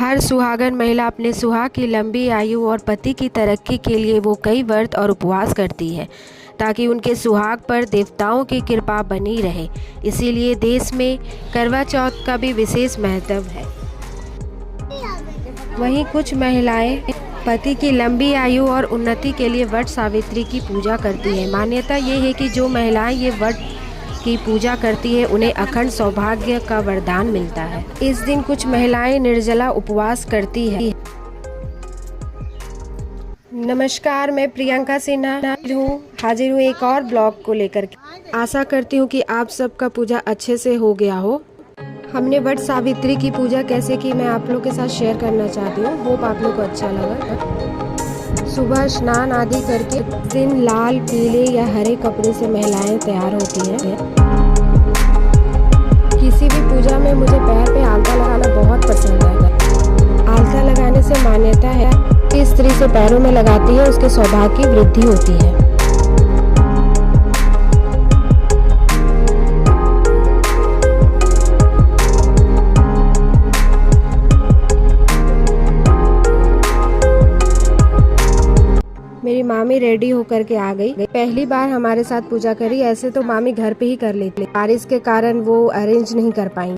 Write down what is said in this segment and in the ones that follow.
हर सुहागन महिला अपने सुहाग की लंबी आयु और पति की तरक्की के लिए वो कई व्रत और उपवास करती है ताकि उनके सुहाग पर देवताओं की कृपा बनी रहे। इसीलिए देश में करवा चौथ का भी विशेष महत्व है। वहीं कुछ महिलाएं पति की लंबी आयु और उन्नति के लिए वट सावित्री की पूजा करती हैं। मान्यता ये है कि जो महिलाएं ये वट की पूजा करती है उन्हें अखंड सौभाग्य का वरदान मिलता है। इस दिन कुछ महिलाएं निर्जला उपवास करती है। नमस्कार, मैं प्रियंका सिन्हा हाजिर हूँ एक और ब्लॉग को लेकर। आशा करती हूँ कि आप सबका पूजा अच्छे से हो गया हो। हमने वट सावित्री की पूजा कैसे की मैं आप लोग के साथ शेयर करना चाहती हूँ। होप आप लोग को अच्छा लगा। सुबह स्नान आदि करके दिन लाल, पीले या हरे कपड़े से महिलाएं तैयार होती हैं। किसी भी पूजा में मुझे पैर पे आलता लगाना बहुत पसंद है। आलता लगाने से मान्यता है कि स्त्री से पैरों में लगाती है उसके सौभाग्य की वृद्धि होती है। मेरी मामी रेडी होकर के आ गई। पहली बार हमारे साथ पूजा करी। ऐसे तो मामी घर पे ही कर लेती, बारिश के कारण वो अरेंज नहीं कर पाई।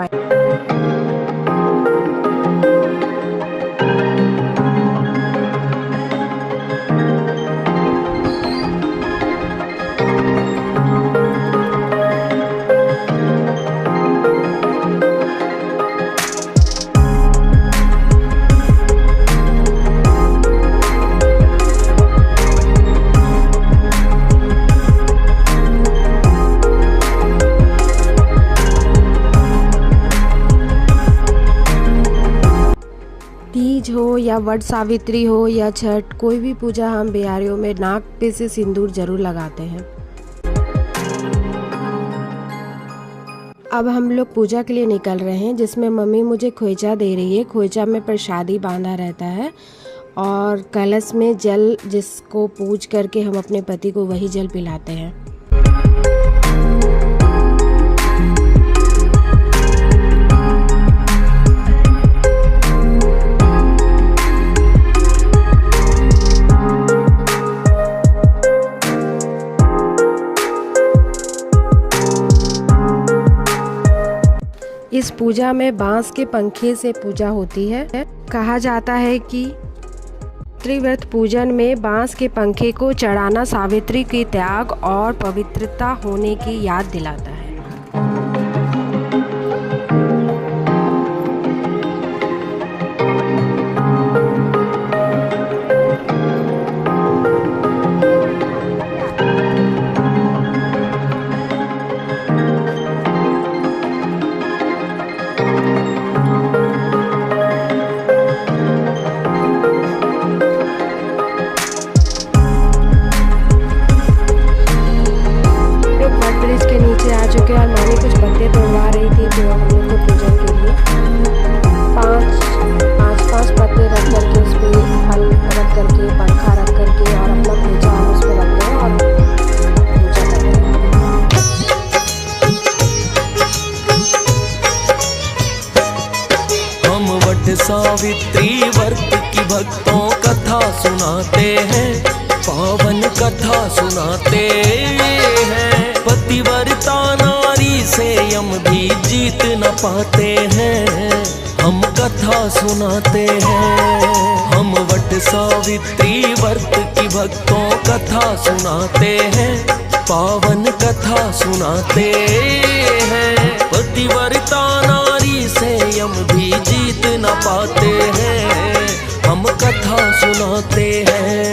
तीज हो या वट सावित्री हो या छठ, कोई भी पूजा हम बिहारियों में नाक पे से सिंदूर जरूर लगाते हैं। अब हम लोग पूजा के लिए निकल रहे हैं, जिसमें मम्मी मुझे खोइचा दे रही है। खोइचा में प्रसादी बांधा रहता है और कलश में जल, जिसको पूज करके हम अपने पति को वही जल पिलाते हैं। इस पूजा में बांस के पंखे से पूजा होती है। कहा जाता है कि त्रिव्रत पूजन में बांस के पंखे को चढ़ाना सावित्री के त्याग और पवित्रता होने की याद दिलाता है। और मामी कुछ पत्ते तोड़वा रही थी जो हम लोग को पूजन के लिए पाँच पत्ते रख करके उस पर फल रख करके, पंखा रख करके और अपना पूजा हम उस पर रखते हैं और पूजा करते हैं। हम वट सावित्री व्रत की भक्तों कथा सुनाते हैं, पावन कथा सुनाते हैं। पतिव्रता नारी से यम भी जीत न पाते हैं, हम कथा सुनाते हैं। हम वट सावित्री व्रत की भक्तों कथा सुनाते हैं, पावन कथा सुनाते हैं। पतिव्रता नारी से यम भी जीत न पाते हैं, हम कथा सुनाते हैं।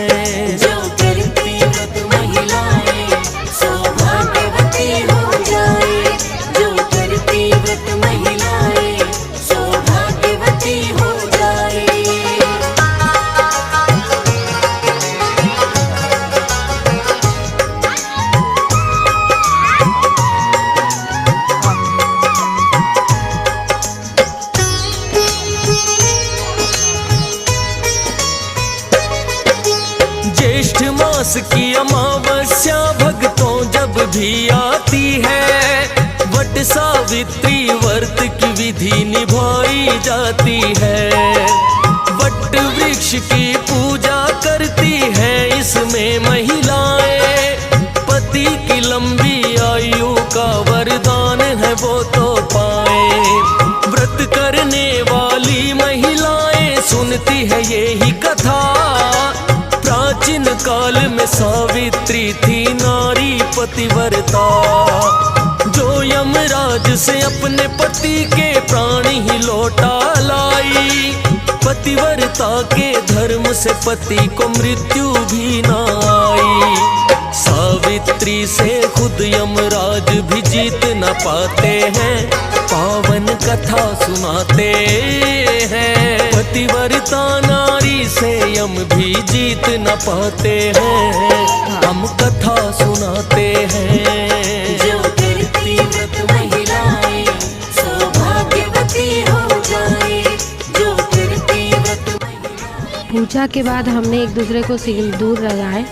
ज्येष्ठ मास की अमावस्या भक्तों जब भी आती है, वट सावित्री व्रत की विधि निभाई जाती है। वृक्ष की पूजा करती है इसमें महिलाएं, पति की लंबी आयु का वरदान है वो तो पाए। व्रत करने वाली महिलाएं सुनती है यही कथा, प्राचीन काल में सावित्री थी नारी पतिव्रता, जो यमराज से अपने पति के प्राण ही लौटा लाई। पतिव्रता के धर्म से पति को मृत्यु भी न आई, सावित्री से खुद यमराज भी जीत न पाते हैं, पावन कथा सुनाते हैं। पतिव्रता नारी से यम भी जीत न पाते हैं, हम कथा सुनाते हैं। जो करती व्रत महिलाएं सौभाग्यवती हो जाए, जो करती व्रत महिलाएं। पूजा के बाद हमने एक दूसरे को सिंदूर लगाए।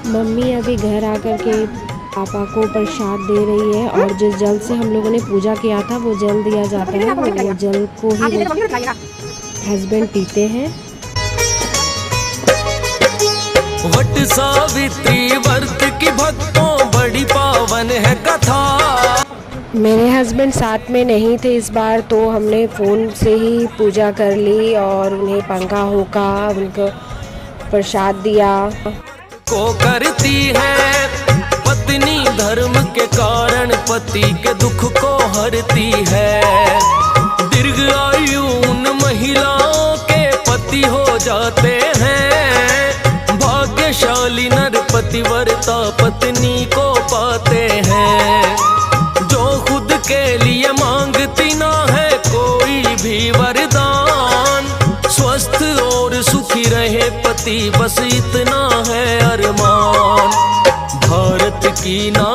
मम्मी अभी घर आकर के पापा को प्रसाद दे रही है, और जिस जल से हम लोगों ने पूजा किया था वो जल दिया जाता है, वो जल को ही हस्बैंड पीते हैं। वट सावित्री व्रत की भक्तों बड़ी पावन है कथा। मेरे हस्बैंड साथ में नहीं थे इस बार, तो हमने फ़ोन से ही पूजा कर ली और उन्हें पंखा होका उनको प्रसाद दिया। को करती है पत्नी धर्म के कारण पति के दुख को हरती है, दीर्घ आयु उन महिलाओं के पति हो जाते हैं, भाग्यशाली नर पतिव्रता पत्नी को पाते हैं, जो खुद के लिए मांगती ना है कोई भी वरदान, स्वस्थ और सुखी रहे पति बस इतना है अरमान। भारत की ना